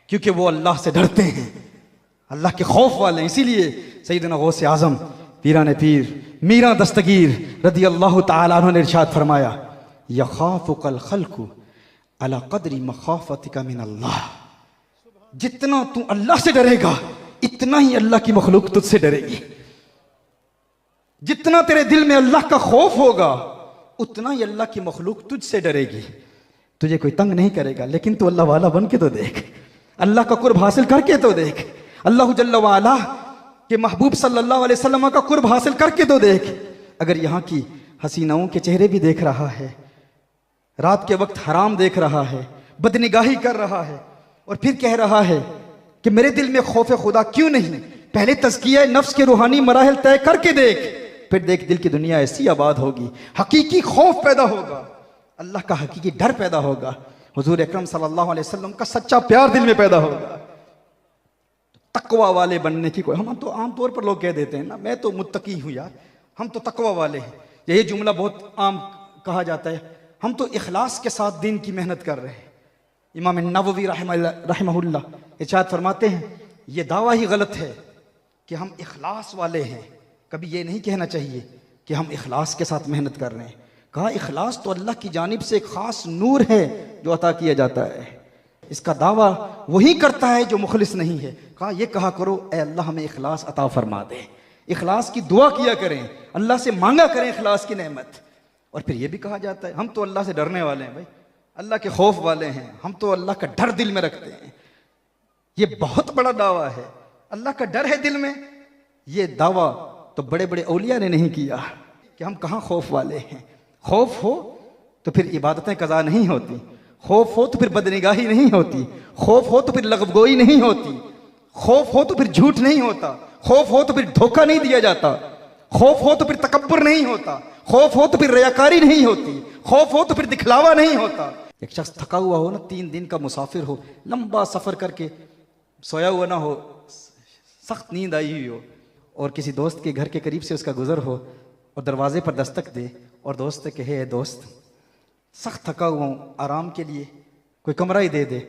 क्योंकि वो अल्लाह से डरते हैं, अल्लाह के खौफ वाले हैं। इसीलिए सैयदना गौसे आजम पीराने पीर मीरा दस्तगीर रदी अल्लाह तआला अन्हु ने इरशाद फरमाया, यखाफुकल खल्कु अला क़द्री मखाफतिका मिन अल्लाह। जितना तू अल्लाह से डरेगा इतना ही अल्लाह की मखलूक तुझसे डरेगी। जितना तेरे दिल में अल्लाह का खौफ होगा उतना ही अल्लाह की मखलूक तुझसे डरेगी। तुझे कोई तंग नहीं करेगा, लेकिन तू अल्लाह वाला बन के तो देख, अल्लाह का कुर्ब हासिल करके तो देख, अल्लाह जल्ला वाला के महबूब सल्लल्लाहु अलैहि वसल्लम का कुर्ब हासिल करके तो देख। अगर यहाँ की हसीनाओं के चेहरे भी देख रहा है, रात के वक्त हराम देख रहा है, बदनिगाही कर रहा है, और फिर कह रहा है कि मेरे दिल में खौफ खुदा क्यों नहीं, पहले तज़किया नफ्स के रूहानी मराहिल तय करके देख, फिर देख दिल की दुनिया ऐसी आबाद होगी, हकीकी खौफ पैदा होगा, अल्लाह का हकीकी डर पैदा होगा, हुजूर अकरम सल्लल्लाहु अलैहि वसल्लम का सच्चा प्यार दिल में पैदा होगा। तकवा वाले बनने की कोई, हम तो आमतौर पर लोग कह देते हैं ना, मैं तो मुत्तकी हूँ यार, हम तो तकवा वाले हैं, यही जुमला बहुत आम कहा जाता है। हम तो इखलास के साथ दीन की मेहनत कर रहे हैं। इमाम नववी रहमहुल्लाह इरशाद फरमाते हैं, ये दावा ही गलत है कि हम इखलास वाले हैं। कभी ये नहीं कहना चाहिए कि हम इखलास के साथ मेहनत कर रहे हैं। कहा इखलास तो अल्लाह की जानिब से एक खास नूर है जो अता किया जाता है, इसका दावा वही करता है जो मुखलिस नहीं है। कहा ये कहा करो, ए अल्लाह हमें इखलास अता फरमा दे, इखलास की दुआ किया करें, अल्लाह से मांगा करें इखलास की नेमत। और फिर ये भी कहा जाता है हम तो अल्लाह से डरने वाले हैं भाई, अल्लाह के खौफ वाले हैं, हम तो अल्लाह का डर दिल में रखते हैं। ये बहुत बड़ा दावा है, अल्लाह का डर है दिल में। ये दावा तो बड़े बड़े औलिया ने नहीं किया कि हम कहाँ खौफ वाले हैं। खौफ हो तो फिर इबादतें कज़ा नहीं होती, खौफ हो तो फिर बदनिगाही नहीं होती, खौफ हो तो फिर लगवगोई नहीं होती, खौफ हो तो फिर झूठ नहीं होता, खौफ हो तो फिर धोखा नहीं दिया जाता, खौफ हो तो फिर तकब्बुर नहीं होता, खौफ हो तो फिर रियाकारी नहीं होती, खौफ हो तो फिर दिखलावा नहीं होता। एक शख्स थका हुआ हो ना, 3 दिन का मुसाफिर हो, लंबा सफर करके सोया हुआ ना हो, सख्त नींद आई हुई हो, और किसी दोस्त के घर के करीब से उसका गुजर हो और दरवाजे पर दस्तक दे और दोस्त से कहे, दोस्त सख्त थका हुआ हूँ, आराम के लिए कोई कमरा ही दे दे,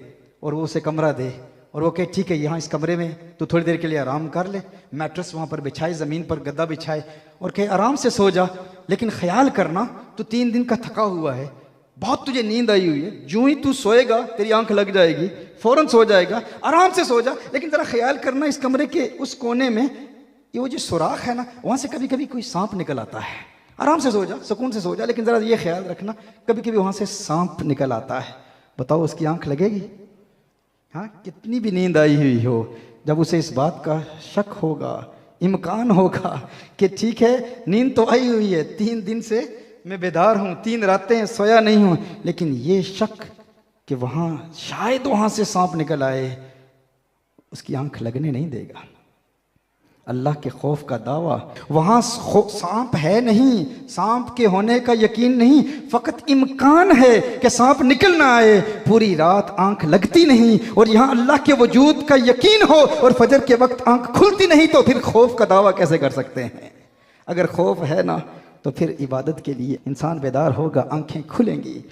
और वो उसे कमरा दे और वो कहे ठीक है यहाँ इस कमरे में तू थोड़ी देर के लिए आराम कर ले, मैट्रेस वहाँ पर बिछाए, ज़मीन पर गद्दा बिछाए और कहे आराम से सो जा, लेकिन ख्याल करना तू 3 दिन का थका हुआ है, बहुत तुझे नींद आई हुई है, जो ही तू सोएगा तेरी आंख लग जाएगी, फौरन सो जाएगा, आराम से सो जा, लेकिन ज़रा ख्याल करना इस कमरे के उस कोने में ये वो जो सुराख है ना, वहाँ से कभी कभी कोई सांप निकल आता है, आराम से सो जा, सुकून से सो जा, लेकिन ज़रा ये ख्याल रखना कभी कभी वहाँ से सांप निकल आता है। बताओ उसकी आंख लगेगी? हाँ, कितनी भी नींद आई हुई हो, जब उसे इस बात का शक होगा, इम्कान होगा कि ठीक है नींद तो आई हुई है, 3 दिन से मैं बेदार हूँ, 3 रातें सोया नहीं हूँ, लेकिन ये शक कि वहाँ शायद वहाँ से सांप निकल आए, उसकी आंख लगने नहीं देगा। अल्लाह के खौफ का दावा, वहाँ सांप है नहीं, सांप के होने का यकीन नहीं, फ़कत इम्कान है कि सांप निकल ना आए, पूरी रात आंख लगती नहीं, और यहाँ अल्लाह के वजूद का यकीन हो और फजर के वक्त आंख खुलती नहीं, तो फिर खौफ का दावा कैसे कर सकते हैं? अगर खौफ है ना तो फिर इबादत के लिए इंसान बेदार होगा, आंखें खुलेंगी।